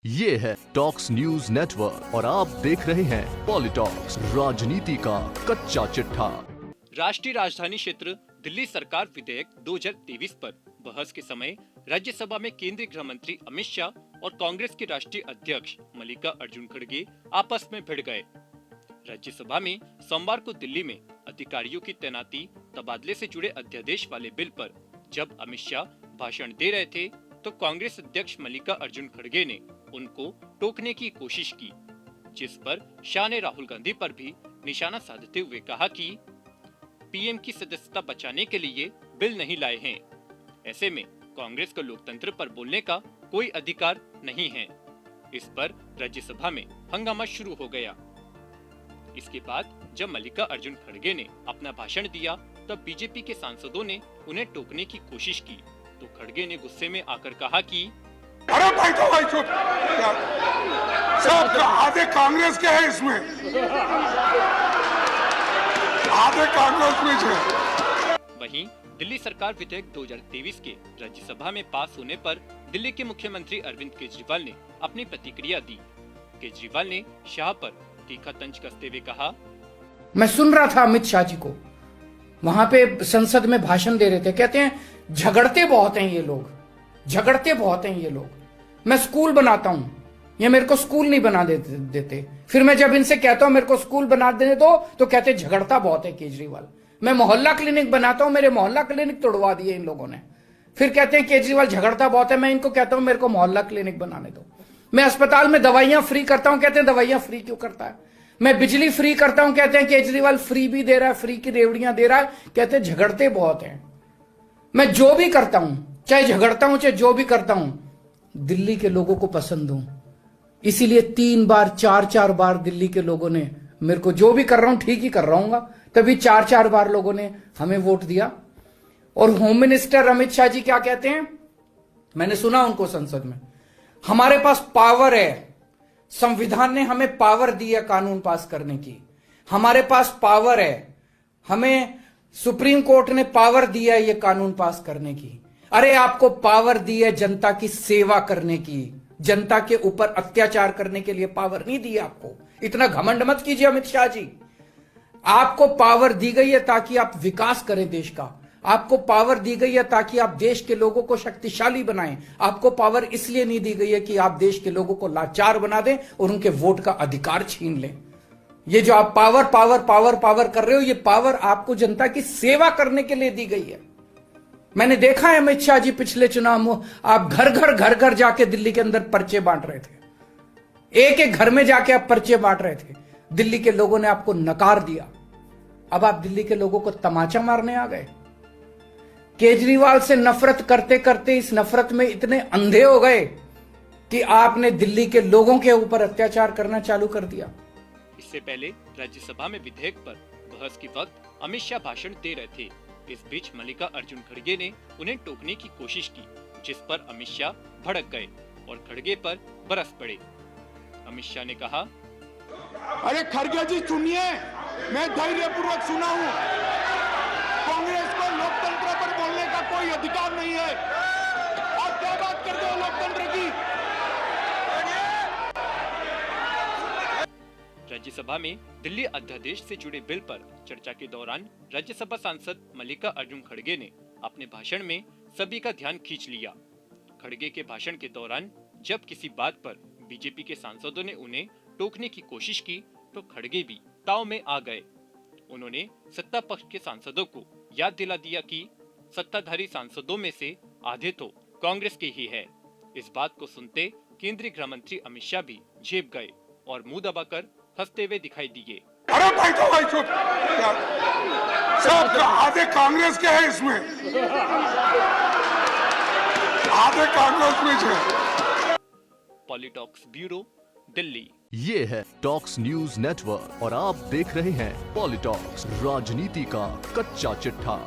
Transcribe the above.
ये है talks news network और आप देख रहे हैं पॉलिटॉक्स, राजनीति का कच्चा चिट्ठा। राष्ट्रीय राजधानी क्षेत्र दिल्ली सरकार विधेयक 2023 पर बहस के समय राज्यसभा में केंद्रीय गृह मंत्री अमित शाह और कांग्रेस के राष्ट्रीय अध्यक्ष मल्लिका अर्जुन खड़गे आपस में भिड़ गए। राज्यसभा में सोमवार को दिल्ली में अधिकारियों की तैनाती तबादले से जुड़े अध्यादेश वाले बिल पर जब अमित शाह भाषण दे रहे थे तो कांग्रेस अध्यक्ष मल्लिका अर्जुन खड़गे ने उनको टोकने की कोशिश की, जिस पर शाह ने राहुल गांधी पर भी निशाना साधते हुए कहा कि पीएम की सदस्यता बचाने के लिए बिल नहीं लाए हैं। ऐसे में कांग्रेस को लोकतंत्र पर बोलने का कोई अधिकार नहीं है। इस पर राज्यसभा में हंगामा शुरू हो गया। इसके बाद जब मल्लिका अर्जुन खड़गे ने अपना भाषण दिया तब बीजेपी के सांसदों ने उन्हें टोकने की कोशिश की तो खड़गे ने गुस्से में आकर कहा कि अरे भाई चुप, सब आधे कांग्रेस के हैं इसमें, आधे कांग्रेस में है। वहीं दिल्ली सरकार विधेयक 2023 के राज्यसभा में पास होने पर दिल्ली के मुख्यमंत्री अरविंद केजरीवाल ने अपनी प्रतिक्रिया दी। केजरीवाल ने शाह पर तीखा तंज कसते हुए कहा, मैं सुन रहा था अमित शाह जी को वहां पे संसद में भाषण दे रहे थे, कहते हैं झगड़ते बहुत हैं ये लोग, झगड़ते बहुत हैं ये लोग। मैं स्कूल बनाता हूं, ये मेरे को स्कूल नहीं बना देते। फिर मैं जब इनसे कहता हूं मेरे को स्कूल बना देने दो तो कहते झगड़ता बहुत है केजरीवाल। मैं मोहल्ला क्लिनिक बनाता हूं, मेरे मोहल्ला क्लिनिक तोड़वा दिए इन लोगों ने। फिर कहते हैं केजरीवाल झगड़ता बहुत है। मैं इनको कहता हूं मेरे को मोहल्ला क्लिनिक बनाने दो। मैं अस्पताल में दवाइयां फ्री करता हूं, कहते हैं दवाइयां फ्री क्यों करता है। मैं बिजली फ्री करता हूं, कहते हैं केजरीवाल फ्री भी दे रहा है, फ्री की रेवड़ियां दे रहा है, कहते हैं झगड़ते बहुत हैं। मैं जो भी करता हूं, चाहे झगड़ता हूं चाहे जो भी करता हूं, दिल्ली के लोगों को पसंद हूं। इसीलिए 3 बार 4 बार दिल्ली के लोगों ने मेरे को, जो भी कर रहा हूं ठीक ही कर रहा हूं, तभी 4 बार लोगों ने हमें वोट दिया। और होम मिनिस्टर अमित शाह जी क्या कहते हैं, मैंने सुना उनको संसद में, हमारे पास पावर है, संविधान ने हमें पावर दी है कानून पास करने की, हमारे पास पावर है, हमें सुप्रीम कोर्ट ने पावर दिया है ये कानून पास करने की। अरे आपको पावर दी है जनता की सेवा करने की, जनता के ऊपर अत्याचार करने के लिए पावर नहीं दी है आपको। इतना घमंड मत कीजिए अमित शाह जी। आपको पावर दी गई है ताकि आप विकास करें देश का, आपको पावर दी गई है ताकि आप देश के लोगों को शक्तिशाली बनाएं। आपको पावर इसलिए नहीं दी गई है कि आप देश के लोगों को लाचार बना दें और उनके वोट का अधिकार छीन लें। ये जो आप पावर पावर पावर पावर कर रहे हो, ये पावर आपको जनता की सेवा करने के लिए दी गई है। मैंने देखा है अमित शाह जी पिछले चुनाव में आप घर घर जाके दिल्ली के अंदर पर्चे बांट रहे थे, एक घर में जाके आप पर्चे बांट रहे थे। दिल्ली के लोगों ने आपको नकार दिया। अब आप दिल्ली के लोगों को तमाचा मारने आ गए। केजरीवाल से नफरत करते करते इस नफरत में इतने अंधे हो गए कि आपने दिल्ली के लोगों के ऊपर अत्याचार करना चालू कर दिया। इससे पहले राज्यसभा में विधेयक पर बहस के वक्त अमित शाह भाषण दे रहे थे। इस बीच मल्लिका अर्जुन खड़गे ने उन्हें टोकने की कोशिश की, जिस पर अमित शाह भड़क गए और खड़गे पर बरस पड़े। अमित शाह ने कहा, अरे खड़गे जी सुनिए, मैं धैर्यपूर्वक सुना हूं, कांग्रेस को लोकतंत्र पर बोलने का कोई अधिकार नहीं है। आप क्या बात करते हो लोकतंत्र की। राज्यसभा में दिल्ली अध्यादेश से जुड़े बिल पर चर्चा के दौरान राज्यसभा सांसद मल्लिका अर्जुन खड़गे ने अपने भाषण में सभी का ध्यान खींच लिया। खड़गे के भाषण के दौरान जब किसी बात पर बीजेपी के सांसदों ने उन्हें टोकने की कोशिश की तो खड़गे भी ताव में आ गए। उन्होंने सत्ता पक्ष के सांसदों को याद दिला दिया कि सत्ताधारी सांसदों में से आधे तो कांग्रेस के ही है। इस बात को सुनते केंद्रीय गृह मंत्री अमित शाह भी झेप गए और मुंह दबाकर हंसते हुए दिखाई दिए। अरे भाई चुप, सब आधे कांग्रेस के हैं इसमें, आधे कांग्रेस में है। पॉलिटॉक्स ब्यूरो दिल्ली। ये है टॉक्स न्यूज नेटवर्क और आप देख रहे हैं पॉलिटॉक्स, राजनीति का कच्चा चिट्ठा।